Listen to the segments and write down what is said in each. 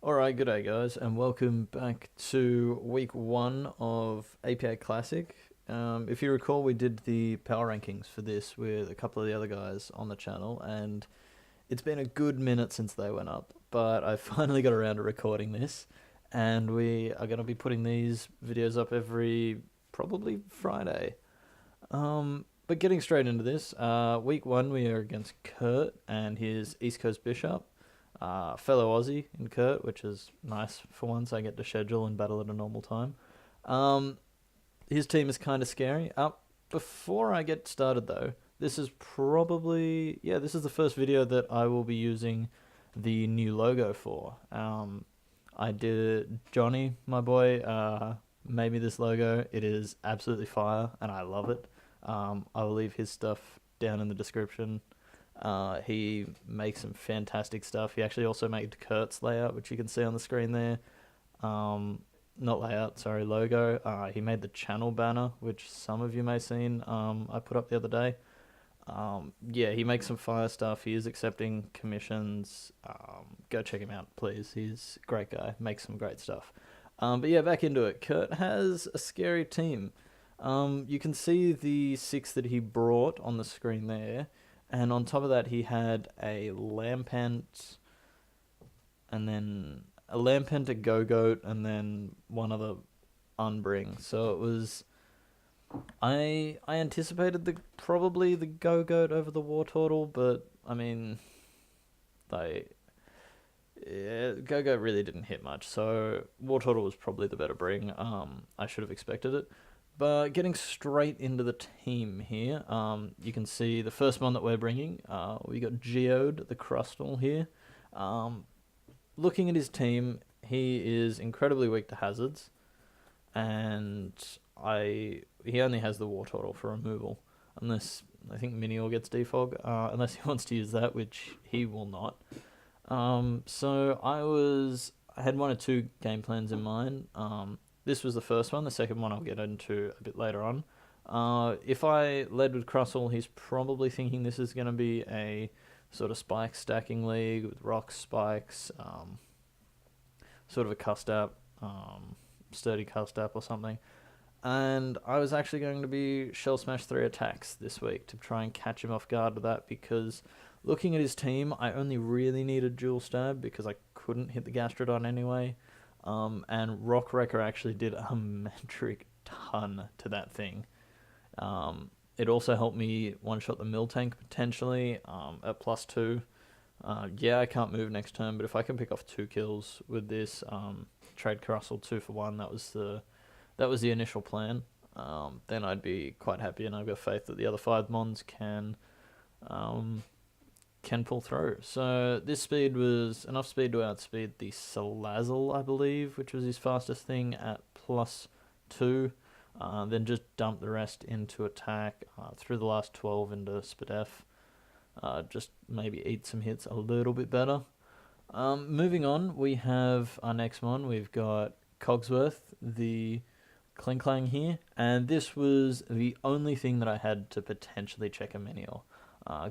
Alright, good day guys, and welcome back to week 1 of APA Classic. If you recall, we did the power rankings for this with a couple of the other guys on the channel, and it's been a good minute since they went up, but I finally got around to recording this, and we are going to be putting these videos up every, probably Friday. But getting straight into this, week 1 we are against Kurt and his East Coast Bishop. Fellow Aussie in Kurt, which is nice for once. I get to schedule and battle at a normal time. His team is kind of scary. Before I get started though, this is this is the first video that I will be using the new logo for. I did Johnny, my boy, made me this logo. It is absolutely fire and I love it. I will leave his stuff down in the description. He makes some fantastic stuff. He actually also made Kurt's layout, which you can see on the screen there. Not layout, sorry, logo. He made the channel banner, which some of you may have seen. I put up the other day. Yeah, he makes some fire stuff. He is accepting commissions. Go check him out, please. He's a great guy. Makes some great stuff. But yeah, back into it. Kurt has a scary team. You can see the 6 that he brought on the screen there. And on top of that, he had a Lampent, and then a Lampent, a Go-Goat, and then one other Unbring. So it was... I anticipated probably the Go-Goat over the War Turtle, but, I mean... Go-Goat really didn't hit much, so War Turtle was probably the better bring. I should have expected it. But getting straight into the team here, you can see the first one that we're bringing. We got Geode, the Crustal here. Looking at his team, he is incredibly weak to hazards, and he only has the War Turtle for removal, unless I think Minior gets defog, unless he wants to use that, which he will not. So I had one or two game plans in mind. This was the first one. The second one I'll get into a bit later on. If I led with Crustle, he's probably thinking this is going to be a sort of spike stacking league with rocks, spikes, sort of a custap, sturdy custap or something. And I was actually going to be Shell Smash 3 attacks this week to try and catch him off guard with that, because looking at his team, I only really needed dual stab because I couldn't hit the Gastrodon anyway. And Rock Wrecker actually did a metric ton to that thing. It also helped me one-shot the Miltank potentially at +2. Yeah, I can't move next turn, but if I can pick off 2 kills with this, trade Crustle 2 for 1, that was the initial plan. Then I'd be quite happy, and I've got faith that the other 5 Mons can pull through. So this speed was enough speed to outspeed the Salazzle, I believe, which was his fastest thing at +2. Then just dump the rest into attack, through the last 12 into Spadef. Just maybe eat some hits a little bit better. Moving on, we have our next one. We've got Cogsworth, the Klinklang here, and this was the only thing that I had to potentially check a Minior.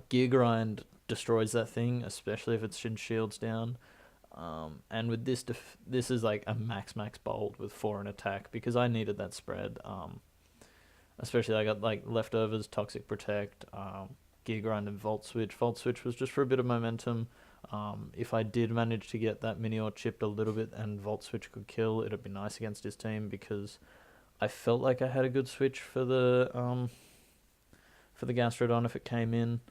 Gear Grind destroys that thing, especially if it's in shields down. And with this, this is like a max bold with 4 in attack, because I needed that spread. Especially I got like leftovers, Toxic Protect, Gear Grind, and Volt Switch. Volt Switch was just for a bit of momentum. If I did manage to get that Minior chipped a little bit and Volt Switch could kill, it'd be nice against his team, because I felt like I had a good switch for the Gastrodon if it came in.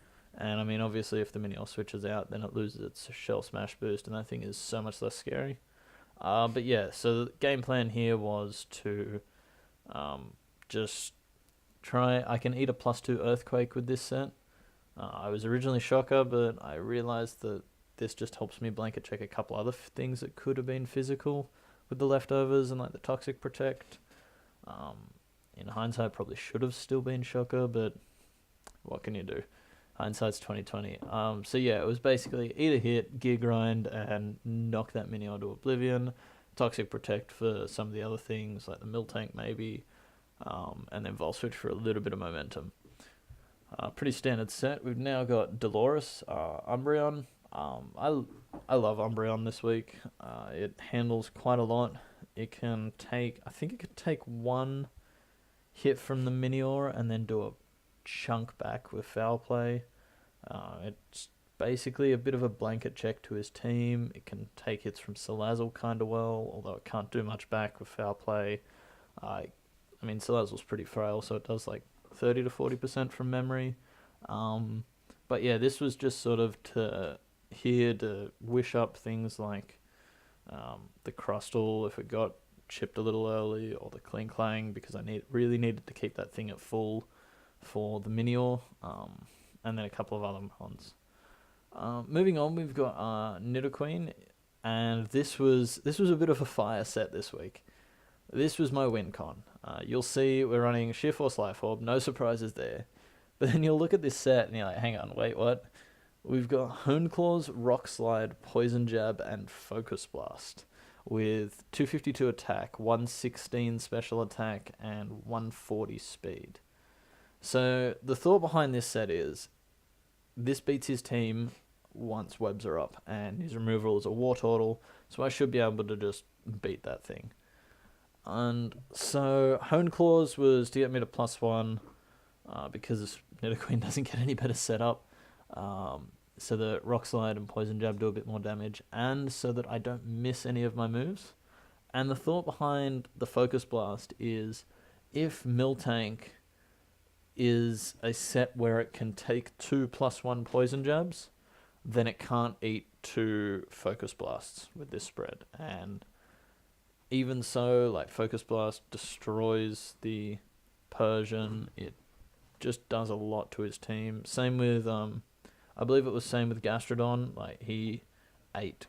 And I mean, obviously, if the Minior switches out, then it loses its Shell Smash boost, and that thing is so much less scary. But yeah, so the game plan here was to just try... I can eat a +2 Earthquake with this set. I was originally Shocker, but I realized that this just helps me blanket check a couple other things that could have been physical with the leftovers and like the Toxic Protect. In hindsight, probably should have still been Shocker, but what can you do? Hindsight's 2020. So yeah, it was basically eat a hit, Gear Grind, and knock that Minior to oblivion. Toxic Protect for some of the other things, like the Miltank maybe, and then Volt Switch for a little bit of momentum. Pretty standard set. We've now got Dolores, Umbreon. I love Umbreon this week. It handles quite a lot. It can take, I think it could take one hit from the Minior and then do a chunk back with Foul Play. It's basically a bit of a blanket check to his team. It can take hits from Salazzle kind of well, although it can't do much back with Foul Play. I mean, Salazzle's pretty frail, so it does like 30 to 40% from memory. But yeah, this was just sort of to wish up things like the Crustle if it got chipped a little early, or the Cling Clang, because I really needed to keep that thing at full for the Minior, and then a couple of other ones. Moving on, we've got Nidoqueen, and this was a bit of a fire set this week. This was my win con. You'll see we're running Sheer Force Life Orb, no surprises there. But then you'll look at this set and you're like, hang on, wait, what? We've got Hone Claws, Rock Slide, Poison Jab, and Focus Blast with 252 attack, 116 special attack, and 140 speed. So the thought behind this set is this beats his team once webs are up, and his removal is a War Turtle, so I should be able to just beat that thing. And so Hone Claws was to get me to +1, because Nidoqueen doesn't get any better setup. So that Rock Slide and Poison Jab do a bit more damage, and so that I don't miss any of my moves. And the thought behind the Focus Blast is, if Miltank is a set where it can take 2 +1 Poison Jabs, then it can't eat 2 Focus Blasts with this spread. And even so, like, Focus Blast destroys the Persian. It just does a lot to his team. Same with I believe it was same with Gastrodon. Like, he ate.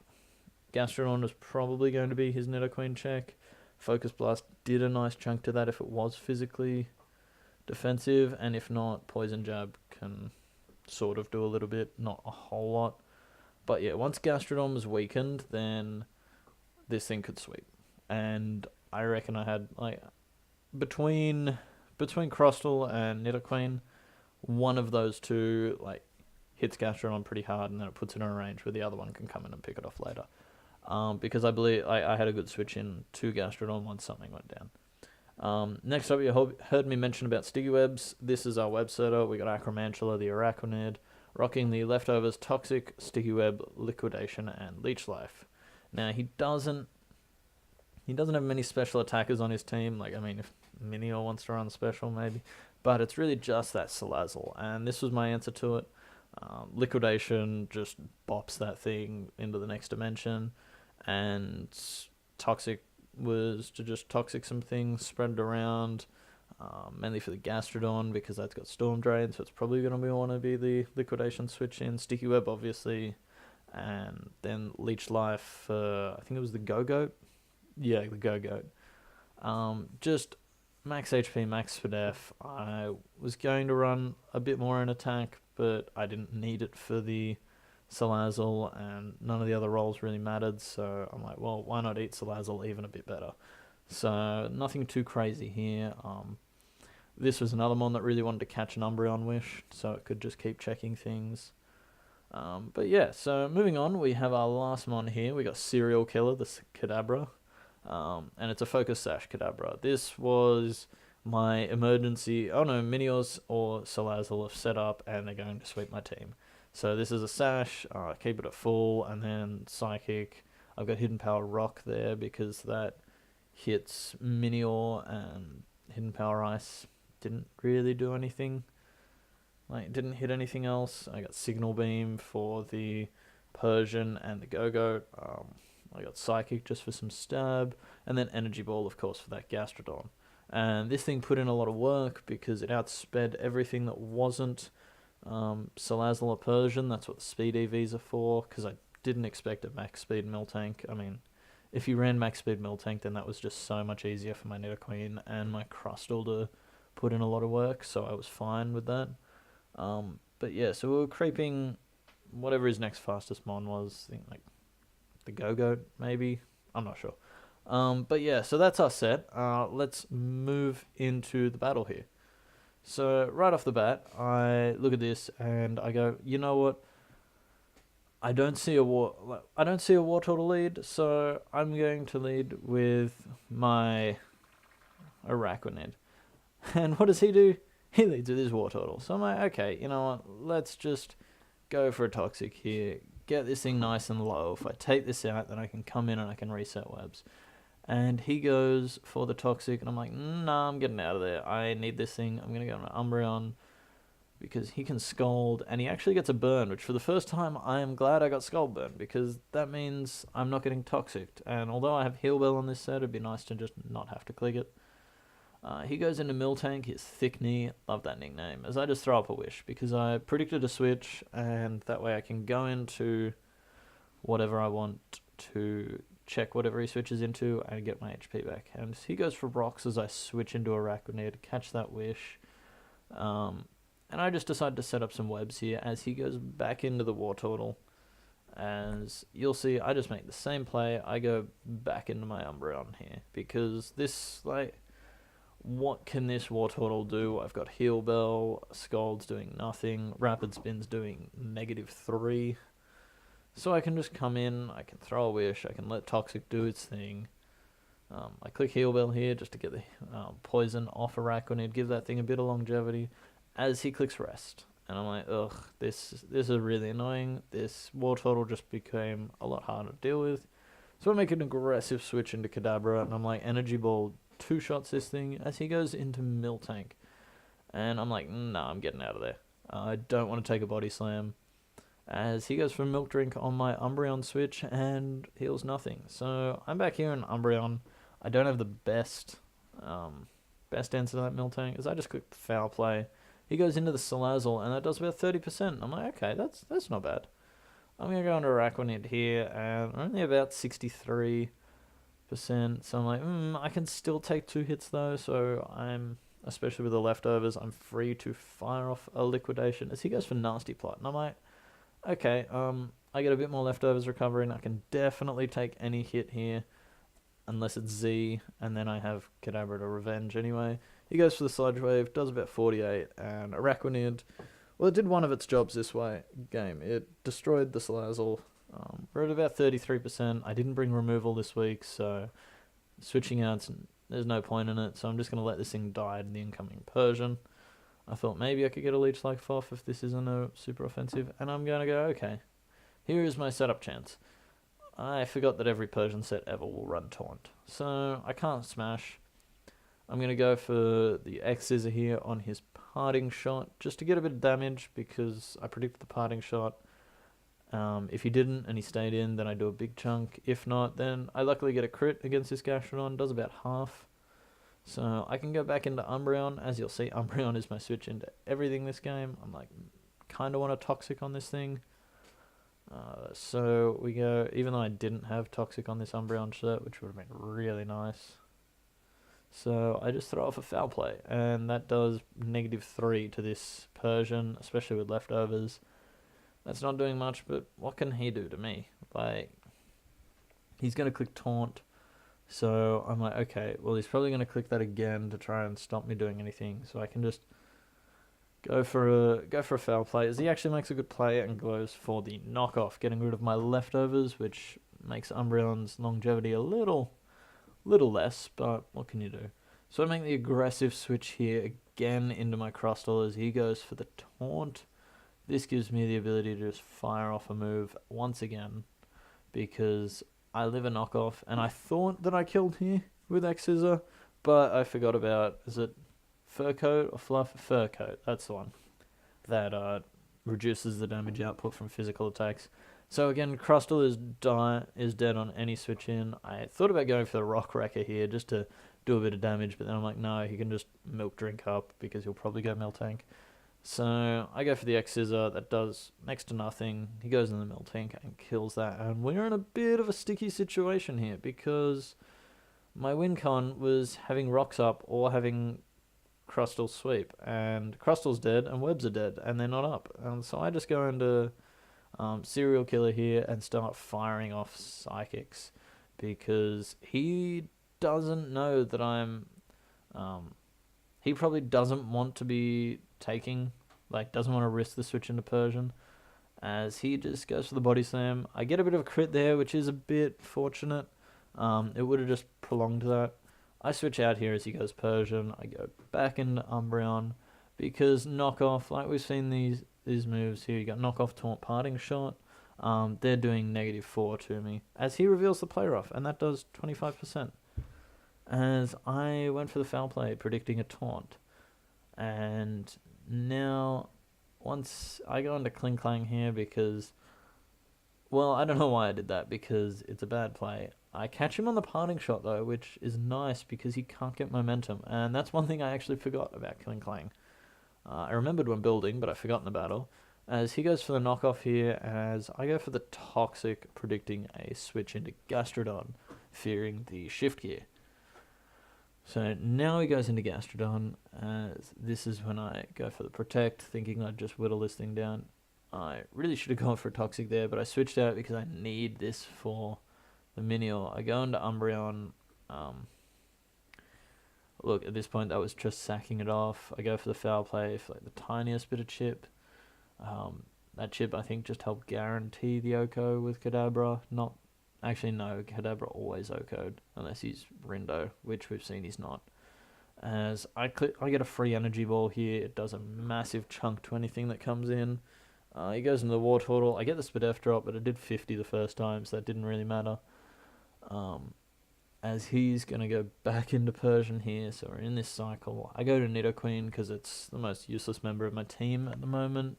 Gastrodon was probably going to be his Nidoqueen check. Focus Blast did a nice chunk to that if it was physically defensive, and if not, Poison Jab can sort of do a little bit, not a whole lot. But yeah, once Gastrodon was weakened, then this thing could sweep. And I reckon I had, like, between Crustle and Nidoqueen, one of those two, like, hits Gastrodon pretty hard, and then it puts it in a range where the other one can come in and pick it off later. Because I believe I had a good switch in to Gastrodon once something went down. Next up, you heard me mention about Sticky Webs. This is our web setter. We got Acromantula, the Arachnid, rocking the leftovers Toxic, Sticky Web, Liquidation, and Leech Life. Now, he doesn't have many special attackers on his team. Like, I mean, if Minior wants to run special, maybe. But it's really just that Salazzle, and this was my answer to it. Liquidation just bops that thing into the next dimension, and Toxic was to just Toxic some things, spread it around, mainly for the Gastrodon, because that's got Storm Drain, so it's probably going to want to be the Liquidation switch in. Sticky Web, obviously, and then Leech Life for, I think it was the Go-Goat? Yeah, the Go-Goat. Just max HP, max Spadef. I was going to run a bit more in attack, but I didn't need it for the Salazzle, and none of the other roles really mattered, so I'm like, well, why not eat Salazzle even a bit better? So nothing too crazy here. This was another mon that really wanted to catch an Umbreon Wish, so it could just keep checking things. But yeah, so moving on, we have our last mon here. We got Serial Killer, the Kadabra. And it's a Focus Sash Kadabra. This was my emergency, Miniors or Salazzle have set up, and they're going to sweep my team. So this is a Sash, keep it at full, and then Psychic. I've got Hidden Power Rock there because that hits Minior, and Hidden Power Ice didn't really do anything. Like, didn't hit anything else. I got Signal Beam for the Persian and the Go-Goat. I got Psychic just for some stab, and then Energy Ball, of course, for that Gastrodon. And this thing put in a lot of work because it outsped everything that wasn't Salazzle or Persian. That's what the speed EVs are for, because I didn't expect a max speed Miltank. I mean, if you ran max speed Miltank, then that was just so much easier for my Nidoqueen and my Crustle to put in a lot of work, so I was fine with that. But yeah, so we were creeping whatever his next fastest mon was, I think like the Go-Goat, maybe? I'm not sure. But yeah, so that's our set. Let's move into the battle here. So right off the bat, I look at this and I go, you know what? I don't see a war turtle lead, so I'm going to lead with my Araquanid. And what does he do? He leads with his war turtle. So I'm like, okay, you know what? Let's just go for a toxic here. Get this thing nice and low. If I take this out, then I can come in and I can reset webs. And he goes for the toxic, and I'm like, nah, I'm getting out of there. I need this thing. I'm gonna go on Umbreon because he can Scald, and he actually gets a burn, which for the first time I am glad I got Scald burn, because that means I'm not getting toxic. And although I have Heal Bell on this set, it'd be nice to just not have to click it. He goes into Miltank, his thick knee, love that nickname, as I just throw up a wish, because I predicted a switch, and that way I can go into whatever I want to check whatever he switches into and get my HP back. And he goes for rocks as I switch into Araquanid, catch that wish. And I just decide to set up some webs here as he goes back into the war turtle. As you'll see, I just make the same play. I go back into my Umbreon here because this, like, what can this war turtle do? I've got Heal Bell, Scald's doing nothing, Rapid Spin's doing -3. So I can just come in, I can throw a wish, I can let Toxic do its thing. I click Heal Bell here just to get the poison off Araquanid, give that thing a bit of longevity as he clicks Rest. And I'm like, ugh, this is really annoying. This war turtle just became a lot harder to deal with. So I make an aggressive switch into Kadabra, and I'm like, Energy Ball two-shots this thing as he goes into Miltank. And I'm like, nah, I'm getting out of there. I don't want to take a Body Slam. As he goes for Milk Drink on my Umbreon switch and heals nothing. So I'm back here in Umbreon. I don't have the best answer to that Miltank, as I just clicked Foul Play. He goes into the Salazzle, and that does about 30%. I'm like, okay, that's not bad. I'm going to go into Araquanid here, and I'm only about 63%. So I'm like, I can still take 2 hits, though. So I'm, especially with the leftovers, I'm free to fire off a Liquidation as he goes for Nasty Plot. And I'm like, okay, I get a bit more leftovers recovering. I can definitely take any hit here, unless it's Z, and then I have Kadabra to Revenge anyway. He goes for the Sludge Wave, does about 48, and Araquanid, well, it did one of its jobs this game. It destroyed the Salazzle. We're at about 33%. I didn't bring removal this week, so switching out, there's no point in it, so I'm just going to let this thing die in the incoming Persian. I thought maybe I could get a Leech like Foff if this isn't a super offensive, and I'm going to go, okay, here is my setup chance. I forgot that every Persian set ever will run Taunt, so I can't Smash. I'm going to go for the X-Scissor here on his Parting Shot, just to get a bit of damage, because I predicted the Parting Shot. If he didn't and he stayed in, then I do a big chunk. If not, then I luckily get a crit against this Gastrodon, does about half. So I can go back into Umbreon. As you'll see, Umbreon is my switch into everything this game. I'm like, kind of want a Toxic on this thing. So we go, even though I didn't have Toxic on this Umbreon set, which would have been really nice. So I just throw off a Foul Play, and that does -3 to this Persian, especially with leftovers. That's not doing much, but what can he do to me? Like, he's going to click Taunt, so I'm like, okay, well, he's probably going to click that again to try and stop me doing anything, so I can just go for a Foul Play, as he actually makes a good play and goes for the knockoff, getting rid of my leftovers, which makes Umbreon's longevity a little less, but what can you do? So I make the aggressive switch here again into my Crustle as he goes for the Taunt. This gives me the ability to just fire off a move once again, because I live a knockoff, and I thought that I killed here with X-Scissor, but I forgot about, is it Fur Coat or Fluff? Fur Coat, that's the one. That reduces the damage output from physical attacks. So again, Crustle is dead on any switch in. I thought about going for the Rock Wrecker here just to do a bit of damage, but then I'm like, no, he can just Milk Drink up because he'll probably go Miltank. So I go for the X-Scissor, that does next to nothing. He goes in the Miltank and kills that, and we're in a bit of a sticky situation here because my win con was having Rocks up or having Crustle sweep, and Crustle's dead and Webs are dead and they're not up. And so I just go into Serial Killer here and start firing off Psychics, because he doesn't know that I'm he probably doesn't want to be taking, like, doesn't want to risk the switch into Persian, as he just goes for the body slam. I get a bit of a crit there, which is a bit fortunate. It would have just prolonged that. I switch out here as he goes Persian. I go back into Umbreon because knockoff, like we've seen these moves here, you got knockoff, taunt, parting shot. They're doing -4 to me as he reveals the play rough, and that does 25%. As I went for the foul play, predicting a taunt, and now once I go into Kling Klang here because, well, I don't know why I did that because it's a bad play. I catch him on the parting shot though, which is nice because he can't get momentum, and that's one thing I actually forgot about Kling Klang. I remembered when building, but I forgot in the battle. As he goes for the knockoff here, as I go for the Toxic, predicting a switch into Gastrodon, fearing the shift gear. So now he goes into Gastrodon, as this is when I go for the Protect, thinking I'd just whittle this thing down. I really should have gone for a Toxic there, but I switched out because I need this for the Minior. I go into Umbreon. Look, at this point, that was just sacking it off. I go for the foul play for like the tiniest bit of chip. That chip, I think, just helped guarantee the Oko with Kadabra. Not actually, no, Kadabra always Oko'd unless he's Rindo, which we've seen he's not. As I get a free energy ball here. It does a massive chunk to anything that comes in. He goes into the War Turtle. I get the Spadef drop, but it did 50 the first time, so that didn't really matter. As he's going to go back into Persian here, so we're in this cycle. I go to Nidoqueen because it's the most useless member of my team at the moment.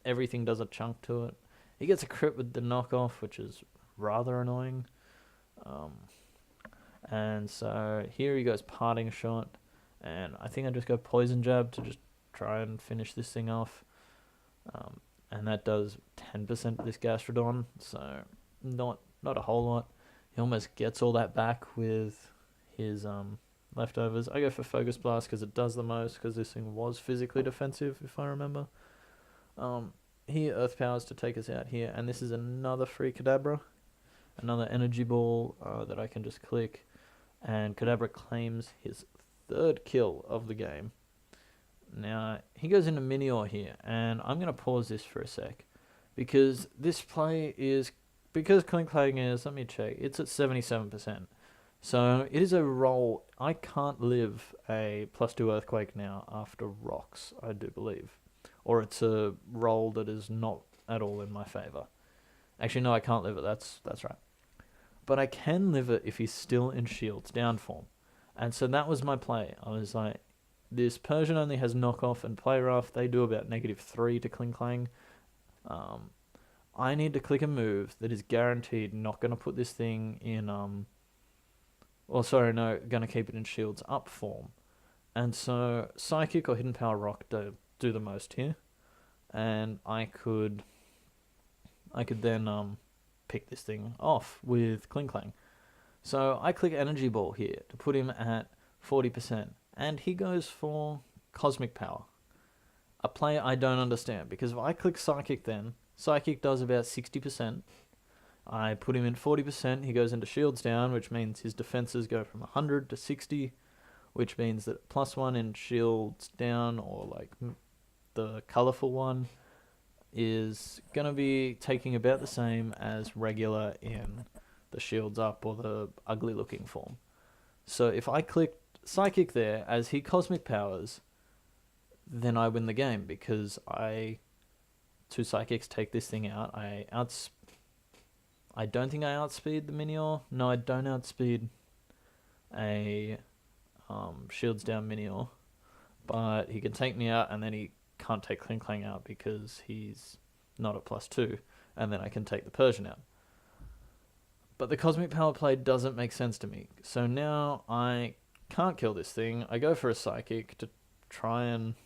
Everything does a chunk to it. He gets a crit with the knockoff, which is rather annoying. And so here he goes parting shot, and I think I just go poison jab to just try and finish this thing off. And that does 10% of this Gastrodon, so not a whole lot. He almost gets all that back with his leftovers. I go for Focus Blast because it does the most, because this thing was physically defensive, if I remember. He Earth Powers to take us out here, and this is another free Kadabra. Another energy ball that I can just click, and Kadabra claims his 3rd kill of the game. Now, he goes into Minior here, and I'm going to pause this for a sec, because this play is, because Kling Klang is, let me check, it's at 77%. So it is a roll. I can't live a +2 Earthquake now after rocks, I do believe. Or it's a roll that is not at all in my favour. Actually, no, I can't live it, that's right. But I can live it if he's still in Shields down form. And so that was my play. I was like, this Persian only has knockoff and play rough. They do about -3 to Kling Klang. I need to click a move that is guaranteed not going to put this thing in, going to keep it in Shields up form. And so Psychic or Hidden Power Rock do the most here. And I could then pick this thing off with Kling Klang. So I click Energy Ball here to put him at 40%. And he goes for Cosmic Power. A play I don't understand, because if I click Psychic then, Psychic does about 60%. I put him in 40%, he goes into Shields down, which means his defenses go from 100 to 60, which means that +1 in Shields down, or like the colourful one, is going to be taking about the same as regular in the Shields up or the ugly looking form. So if I click Psychic there as he Cosmic Powers, then I win the game, because 2 Psychics take this thing out. I don't think I outspeed the Minior. No, I don't outspeed a Shields down Minior, but he can take me out, and then he can't take Kling Klang out because he's not a +2, and then I can take the Persian out. But the Cosmic Power play doesn't make sense to me. So now I can't kill this thing. I go for a Psychic to try and...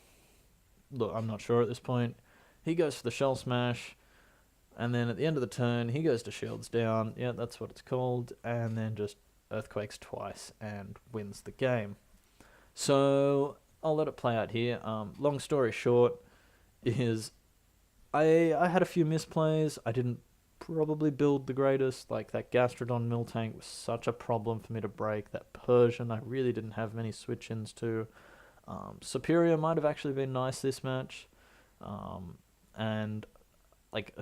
Look, I'm not sure at this point. He goes for the Shell Smash, and then at the end of the turn, he goes to Shields down. Yeah, that's what it's called. And then just Earthquakes twice and wins the game. So I'll let it play out here. Long story short is I had a few misplays. I didn't probably build the greatest. Like that Gastrodon Miltank was such a problem for me to break. That Persian I really didn't have many switch-ins to. Superior might have actually been nice this match. And like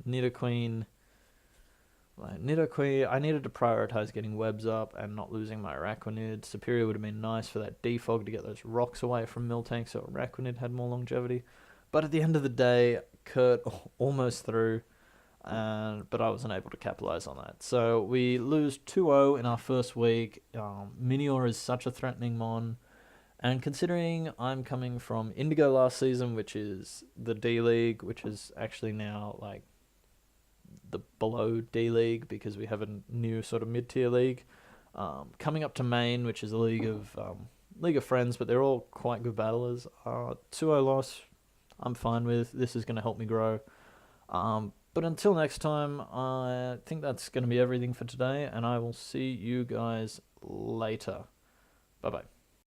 Nidoqueen. Nidoqueen, I needed to prioritize getting webs up and not losing my Araquanid. Superior would have been nice for that defog to get those rocks away from Miltank so Araquanid had more longevity. But at the end of the day, Kurt almost threw, but I wasn't able to capitalize on that. So we lose 2-0 in our first week. Minior is such a threatening mon. And considering I'm coming from Indigo last season, which is the D League, which is actually now like the below D League because we have a new sort of mid-tier league. Coming up to main, which is a league of friends, but they're all quite good battlers. 2-0 loss, I'm fine with. This is going to help me grow. But until next time, I think that's going to be everything for today, and I will see you guys later. Bye-bye.